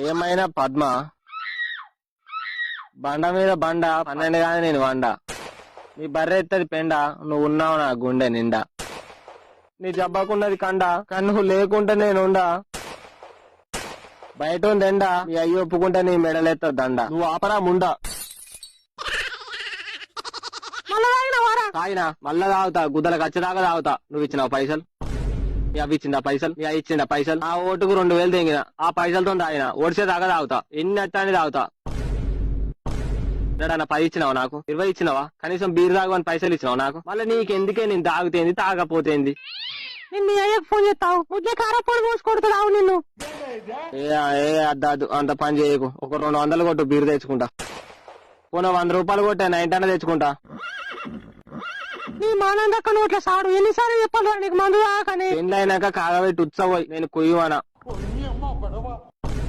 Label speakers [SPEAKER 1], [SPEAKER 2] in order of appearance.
[SPEAKER 1] ఏమైనా పద్మ బండ మీద బండ 12 గాని నేను వండ. నీ బర్రె ఎత్తది పెండ, నువ్వు ఉన్నావు నా గుండె నిండా. నీ జబ్బకున్నది కండ, కానీ నువ్వు లేకుంటే నేనుండా. బయట ఉందెండ, నీ అయ్యి ఒప్పుకుంటే నీ మెడలెత్త దండ. నువ్వు ఆపరా ముండా. తాగినా మళ్ళా తాగుతా, గుద్దల ఖచ్చితంగా తాగుతా. నువ్వు ఇచ్చినావు పైసలు, నీ అవి ఇచ్చిందా పైసలు, నీ అవి ఇచ్చిందా పైసలు. ఆ ఓటుకు 2000 తెంగిన, ఆ పైసలతో తాగిన. ఓడిసే దాకా తాగుతా, ఎన్ని అట్టాన్ని తాగుతా. అన్న 10 ఇచ్చినావు నాకు, 20 ఇచ్చినావా? కనీసం బీర్ తాగని పైసలు ఇచ్చినావు నాకు. మళ్ళీ నీకెందుకే, నేను తాగుతేంది తాగపోతేంది.
[SPEAKER 2] నిన్ను అయ్యకు ఫోన్ చేస్తావు, ఉద్య కారపొడి పోసుకొడుతున్నావు నిన్ను.
[SPEAKER 1] అద్దు అంత పని చేయకు. ఒక 200 కొట్టు, బీర్ తెచ్చుకుంటా. పోనీ 100 రూపాయలు కొట్టే, 90 తెచ్చుకుంటా.
[SPEAKER 2] నీ మానందక్క నువ్వు ఇట్లా సాడు ఎన్నిసార్లు చెప్పాలి నీకు మందు తాగకని.
[SPEAKER 1] పెళ్ళైనాక కాగబెట్టి ఉత్సవం నేను కుయ్యమనా.